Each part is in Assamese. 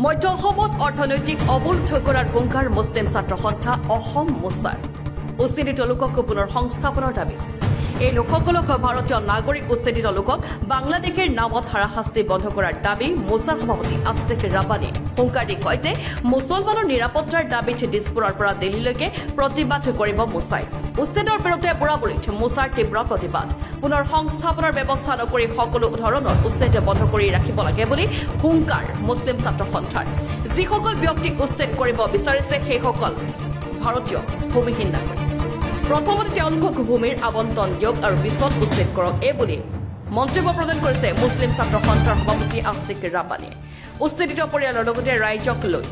মধ্য অসমত অৰ্থনৈতিক অৱৰোধ কৰাৰ ভংকাৰ মুছলিম ছাত্ৰ সন্থা অসম মোচাৰ উচ্ছেদিত লোকক পুনৰ সংস্থাপনৰ দাবী। এই লোকসকলক ভাৰতীয় নাগৰিক উচ্ছেদিত লোকক বাংলাদেশেৰ নামত হাৰাশাস্তি বন্ধ কৰাৰ দাবী মোচাৰ সভাপতি আছিক ৰাব্বানীয়ে হুংকাৰ দি কয় যে মুছলমানৰ নিৰাপত্তাৰ দাবীত দিছপুৰৰ পৰা দিল্লীলৈকে প্ৰতিবাদ কৰিব মোচাই। উচ্ছেদৰ বিৰুদ্ধে বুঢ়াবুঢ়ীত মোচাৰ তীব্ৰ প্ৰতিবাদ। পুনৰ সংস্থাপনৰ ব্যৱস্থা নকৰি সকলো ধৰণৰ উচ্ছেদ বন্ধ কৰি ৰাখিব লাগে বুলি হুংকাৰ মুছলিম ছাত্ৰ সন্থাৰ। যিসকল ব্যক্তিক উচ্ছেদ কৰিব বিচাৰিছে সেইসকল ভাৰতীয় ভূমিহীন নাগৰিক। প্ৰথমতে তেওঁলোকক ভূমিৰ আবণ্টন দিয়ক আৰু পিছত উচ্ছেদ কৰক এই বুলি মন্তব্য প্ৰদান কৰিছে মুছলিম ছাত্ৰ সন্থাৰ সভাপতি আছিক ৰাব্বানীয়ে। উচ্ছেদিত পৰিয়ালৰ লগতে ৰাইজক লৈ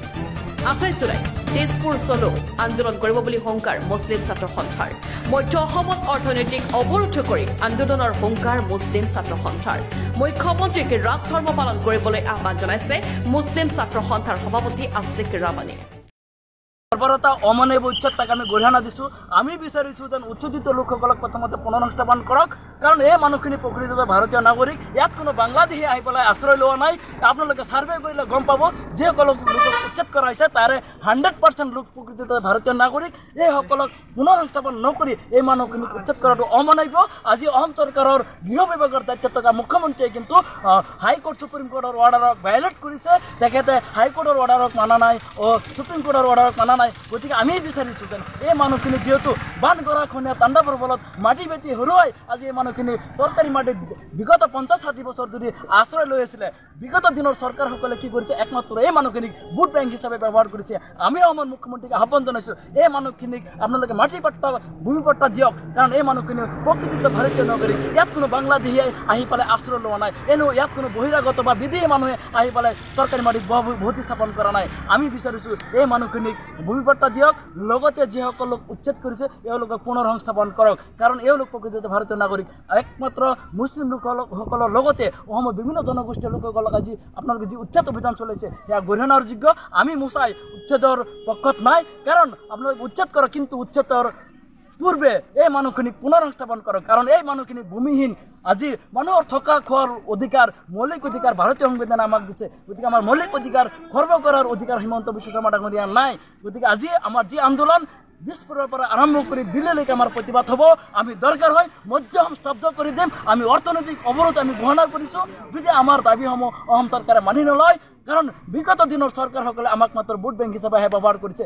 28 জুলাই তেজপুৰ চলো আন্দোলন কৰিব বুলি হুংকাৰ মুছলিম ছাত্ৰ সন্থাৰ। মধ্য অসমত অৰ্থনৈতিক অৱৰোধ কৰি আন্দোলনৰ হুংকাৰ মুছলিম ছাত্ৰ সন্থাৰ। মুখ্যমন্ত্ৰীক ৰাজ ধৰ্ম পালন কৰিবলৈ আহ্বান জনাইছে মুছলিম ছাত্ৰ সন্থাৰ সভাপতি আছিক ৰাব্বানীয়ে। বৰ্বৰতা অমানৱীয় উচ্ছেদক আমি গৰিহণা দিছোঁ। আমি বিচাৰিছোঁ যেন উচ্ছেদিত লোকসকলক প্ৰথমতে পুনৰসংস্থাপন কৰক, কাৰণ এই মানুহখিনি প্ৰকৃততে ভাৰতীয় নাগৰিক। ইয়াত কোনো বাংলাদেশী আহি পেলাই আশ্ৰয় লোৱা নাই। আপোনালোকে ছাৰ্ভে কৰিলে গম পাব যিসকল লোকক উচ্ছেদ কৰা হৈছে তাৰে 100% লোক প্ৰকৃততে ভাৰতীয় নাগৰিক। এইসকলক পুনৰসংস্থাপন নকৰি এই মানুহখিনিক উচ্ছেদ কৰাটো অমানৱীয়। আজি অসম চৰকাৰৰ গৃহ বিভাগৰ দায়িত্বত থকা মুখ্যমন্ত্ৰীয়ে কিন্তু হাইকোৰ্ট সুপ্ৰিম কোৰ্টৰ অৰ্ডাৰক ভায়লেট কৰিছে। তেখেতে হাইকোৰ্টৰ অৰ্ডাৰক মানা নাই, সুপ্ৰিম কোৰ্টৰ অৰ্ডাৰক মানা নাই। গতিকে আমি বিচাৰিছোঁ যেন এই মানুহখিনি যিহেতু বান গৰাখহনীয়া তাণ্ডৱৰ ফলত মাটি বেটি হেৰুৱাই আজি এই মানুহখিনি চৰকাৰী মাটিত বিগত 50-60 বছৰ যদি আশ্ৰয় লৈ আছিলে, বিগত দিনৰ চৰকাৰসকলে কি কৰিছে একমাত্ৰ এই মানুহখিনিক ভোট বেংক হিচাপে ব্যৱহাৰ কৰিছে। আমি অসমৰ মুখ্যমন্ত্ৰীক আহ্বান জনাইছোঁ এই মানুহখিনিক আপোনালোকে মাটি পট্টা ভূমি পট্টা দিয়ক, কাৰণ এই মানুহখিনি প্ৰকৃতিত ভাৰতীয় নাগৰিক। ইয়াত কোনো বাংলাদেশীয়ে আহি পেলাই আশ্ৰয় লোৱা নাই, এনেও ইয়াত কোনো বহিৰাগত বা বিদেশী মানুহে আহি পেলাই চৰকাৰী মাটিত বসতি স্থাপন কৰা নাই। আমি বিচাৰিছোঁ এই মানুহখিনিক ভূমি পট্টা দিয়ক, লগতে যিসকল লোক উচ্ছেদ কৰিছে এওঁলোকক পুনৰ সংস্থাপন কৰক, কাৰণ এওঁলোক প্ৰকৃততে ভাৰতীয় নাগৰিক। একমাত্ৰ মুছলিম লোকসকলৰ লগতে অসমৰ বিভিন্ন জনগোষ্ঠীয় লোকসকলক আজি আপোনালোকে যি উচ্ছেদ অভিযান চলাইছে সেয়া গৰিহণাৰ যোগ্য। আমি মোচাই উচ্ছেদৰ পক্ষত নাই, কাৰণ আপোনালোকে উচ্ছেদ কৰক, কিন্তু উচ্ছেদৰ পূৰ্বে এই মানুহখিনিক পুনৰ সংস্থাপন কৰক, কাৰণ এই মানুহখিনি ভূমিহীন। আজি মানুহৰ থকা খোৱাৰ অধিকাৰ, মৌলিক অধিকাৰ ভাৰতীয় সংবিধানে আমাক দিছে। গতিকে আমাৰ মৌলিক অধিকাৰ খৰ্ব কৰাৰ অধিকাৰ হিমন্ত বিশ্ব শৰ্মা ডাঙৰীয়া নাই। গতিকে আজি আমাৰ যি আন্দোলন দিছপুৰৰ পৰা আৰম্ভ কৰি দিল্লীলৈকে আমাৰ প্ৰতিবাদ হ'ব। আমি দৰকাৰ হয় মধ্য অসম স্তব্ধ কৰি দিম। আমি অৰ্থনৈতিক অৱৰোধ আমি ঘোষণা কৰিছোঁ যদি আমাৰ দাবীসমূহ অসম চৰকাৰে মানি নলয়, কাৰণ বিগত দিনৰ চৰকাৰসকলে আমাক মাত্ৰ ভোট বেংক হিচাপেহে ব্যৱহাৰ কৰিছে।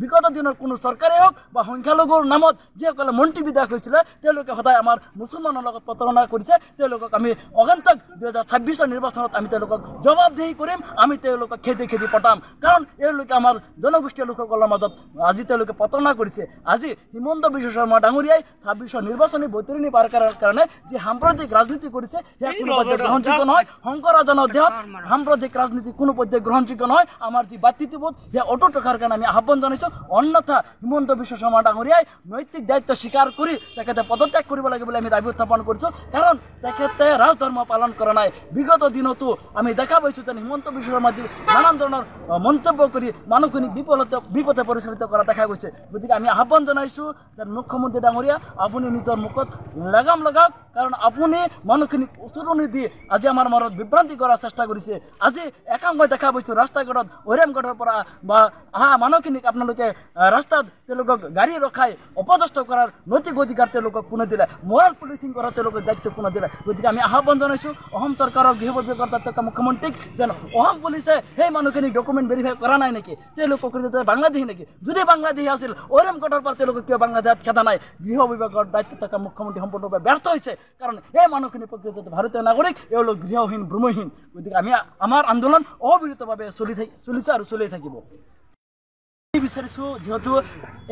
বিগত দিনৰ কোনো চৰকাৰেই হওক বা সংখ্যালঘুৰ নামত যিসকলে মন্ত্ৰী বিধায়ক হৈছিলে তেওঁলোকে সদায় আমাৰ মুছলমানৰ লগত প্ৰতাৰণা কৰিছে। তেওঁলোকক আমি অগন্তুক 2026 নিৰ্বাচনত আমি তেওঁলোকক জবাবদিহি কৰিম। আমি তেওঁলোকক খেদি পঠাম, কাৰণ এওঁলোকে আমাৰ জনগোষ্ঠীয় লোকসকলৰ মাজত আজি তেওঁলোকে প্ৰতাৰণা কৰিছে। আজি হিমন্ত বিশ্ব শৰ্মা ডাঙৰীয়াই 26 নিৰ্বাচনী বৈতৰণি পাৰ কৰাৰ কাৰণে যি সাম্প্ৰদায়িক ৰাজনীতি কৰিছে সেয়া কোনো পৰ্যায়ত গ্ৰহণযোগ্য নহয়। শংকৰাজনৰ দেহত সাম্প্ৰদায়িক ৰাজনীতি কোনো পৰ্যায়ত গ্ৰহণযোগ্য নহয়। আমাৰ যি ভাতৃত্ববোধ সেয়া অটুট ৰখাৰ কাৰণে আমি আহ্বান জনাইছোঁ। অন্যথা হিমন্ত বিশ্ব শৰ্মা ডাঙৰীয়াই নৈতিক দায়িত্ব স্বীকাৰ কৰি তেখেতে পদত্যাগ কৰিব লাগে বুলি আমি দাবী উত্থাপন কৰিছোঁ, কাৰণ তেখেতে ৰাজধৰ্ম পালন কৰা নাই। বিগত দিনতো আমি দেখা পাইছোঁ যেন হিমন্ত বিশ্ব শৰ্মা নানান ধৰণৰ মন্তব্য কৰি মানুহখিনিক বিপদে পৰিচালিত কৰা দেখা গৈছে। গতিকে আমি আহ্বান জনাইছোঁ যেন মুখ্যমন্ত্ৰী ডাঙৰীয়া আপুনি নিজৰ মুখত লাগাম লগাওক, কাৰণ আপুনি মানুহখিনিক উচতনি দি আজি আমাৰ মনত বিভ্ৰান্তি কৰাৰ চেষ্টা কৰিছে। আজি একাংশই দেখা পাইছোঁ ৰাস্তা ঘাটত ঐৰামগড়ৰ পৰা বা মানুহখিনিক আপোনালোকে ৰাস্তাত তেওঁলোকক গাড়ী ৰখাই অপদস্থ কৰাৰ নৈতিক অধিকাৰ তেওঁলোকক কোনে দিলে, মৰাল পুলিচিং কৰাৰ তেওঁলোকৰ দায়িত্ব কোনে দিলে। গতিকে আমি আহ্বান জনাইছোঁ অসম চৰকাৰৰ গৃহ বিভাগৰ দায়িত্ব মুখ্যমন্ত্ৰীক যেন অসম পুলিচে সেই মানুহখিনিক ডকুমেণ্ট ভেৰিফাই কৰা নাই নেকি, তেওঁলোক প্ৰকৃততে বাংলাদেশী নেকি, যদি বাংলাদেশী আছিল ঐৰামগড়ৰ পৰা তেওঁলোকে কিয় বাংলাদেশত খেদা নাই। গৃহ বিভাগৰ দায়িত্ব থকা মুখ্যমন্ত্ৰী সম্পূৰ্ণৰূপে ব্যৰ্থ হৈছে, কাৰণ এই মানুহখিনি প্ৰকৃততে ভাৰতীয় নাগৰিক, এওঁলোক গৃহহীন ভূমিহীন। গতিকে আমাৰ আন্দোলন অবিৰতভাৱে চলিছে আৰু চলি থাকিব। বিচাৰিছোঁ যিহেতু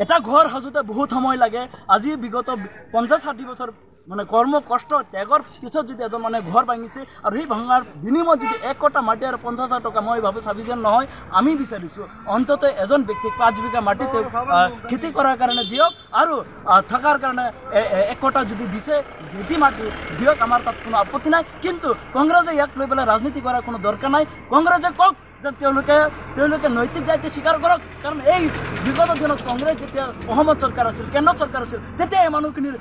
এটা ঘৰ সাজোতে বহুত সময় লাগে। আজি বিগত 50-60 বছৰ মানে কৰ্ম কষ্ট ত্যাগৰ পিছত যদি এজন মানে ঘৰ ভাঙিছে আৰু সেই ভাঙাৰ বিনিময়ত যদি 1 কটা মাটি আৰু 50,000 টকা মই ভাবোঁ চাফিচিয়েণ্ট নহয়। আমি বিচাৰিছোঁ অন্ততঃ এজন ব্যক্তিক 5 বিঘা মাটি খেতি কৰাৰ কাৰণে দিয়ক আৰু থকাৰ কাৰণে 1 কটা যদি দিছে খেতি মাটি দিয়ক, আমাৰ তাত কোনো আপত্তি নাই। কিন্তু কংগ্ৰেছে ইয়াক লৈ পেলাই ৰাজনীতি কৰাৰ কোনো দৰকাৰ নাই। কংগ্ৰেছে কওক যে তেওঁলোকে নৈতিক দায়িত্ব স্বীকাৰ কৰক কাৰণ এই বিগত দিনত কংগ্ৰেছ যেতিয়া অসমত চৰকাৰ আছিল কেন্দ্ৰ চৰকাৰ আছিল তেতিয়া এই মানুহখিনিৰ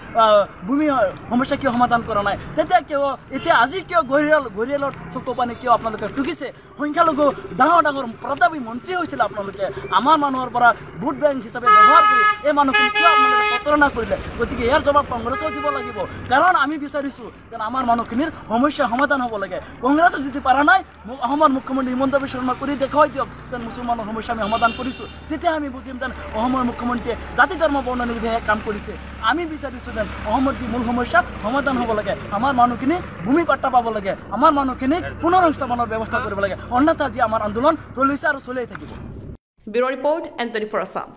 ভূমি সমস্যা কিয় সমাধান কৰা নাই তেতিয়া কিয় এতিয়া আজি কিয় ঘৰিয়ালৰ চকু পানী কিয় আপোনালোকে টুকিছে সংখ্যালঘু ডাঙৰ ডাঙৰ প্ৰতাপী মন্ত্ৰী হৈছিল আপোনালোকে আমাৰ মানুহৰ পৰা ভোট বেংক হিচাপে ব্যৱহাৰ কৰি এই মানুহখিনি কিয় আপোনালোকে প্ৰতাৰণা কৰিলে গতিকে ইয়াৰ জবাব কংগ্ৰেছেও দিব লাগিব কাৰণ আমি বিচাৰিছোঁ যে আমাৰ মানুহখিনিৰ সমস্যা সমাধান হ'ব লাগে কংগ্ৰেছে যদি পাৰা নাই অসমৰ মুখ্যমন্ত্ৰী হিমন্ত বিশ্ব শৰ্মা কৰি দেখুৱাই দিয়ক যেন মুছলমানৰ সমস্যা আমি সমাধান কৰিছোঁ তেতিয়া আমি বুজিম যেন অসমৰ মুখ্যমন্ত্ৰীয়ে জাতি ধৰ্ম বৰ্ণ নিৰ্বিশেষে কাম কৰিছে আমি বিচাৰিছোঁ যেন অসমৰ যি মূল সমস্যা সমাধান হ'ব লাগে আমাৰ মানুহখিনি ভূমি পাট্টা পাব লাগে আমাৰ মানুহখিনিক পুনৰ সংস্থাপনৰ ব্যৱস্থা কৰিব লাগে অন্যথা যি আমাৰ আন্দোলন চলিছে আৰু চলিয়ে থাকিব bureau' report Antony for Assam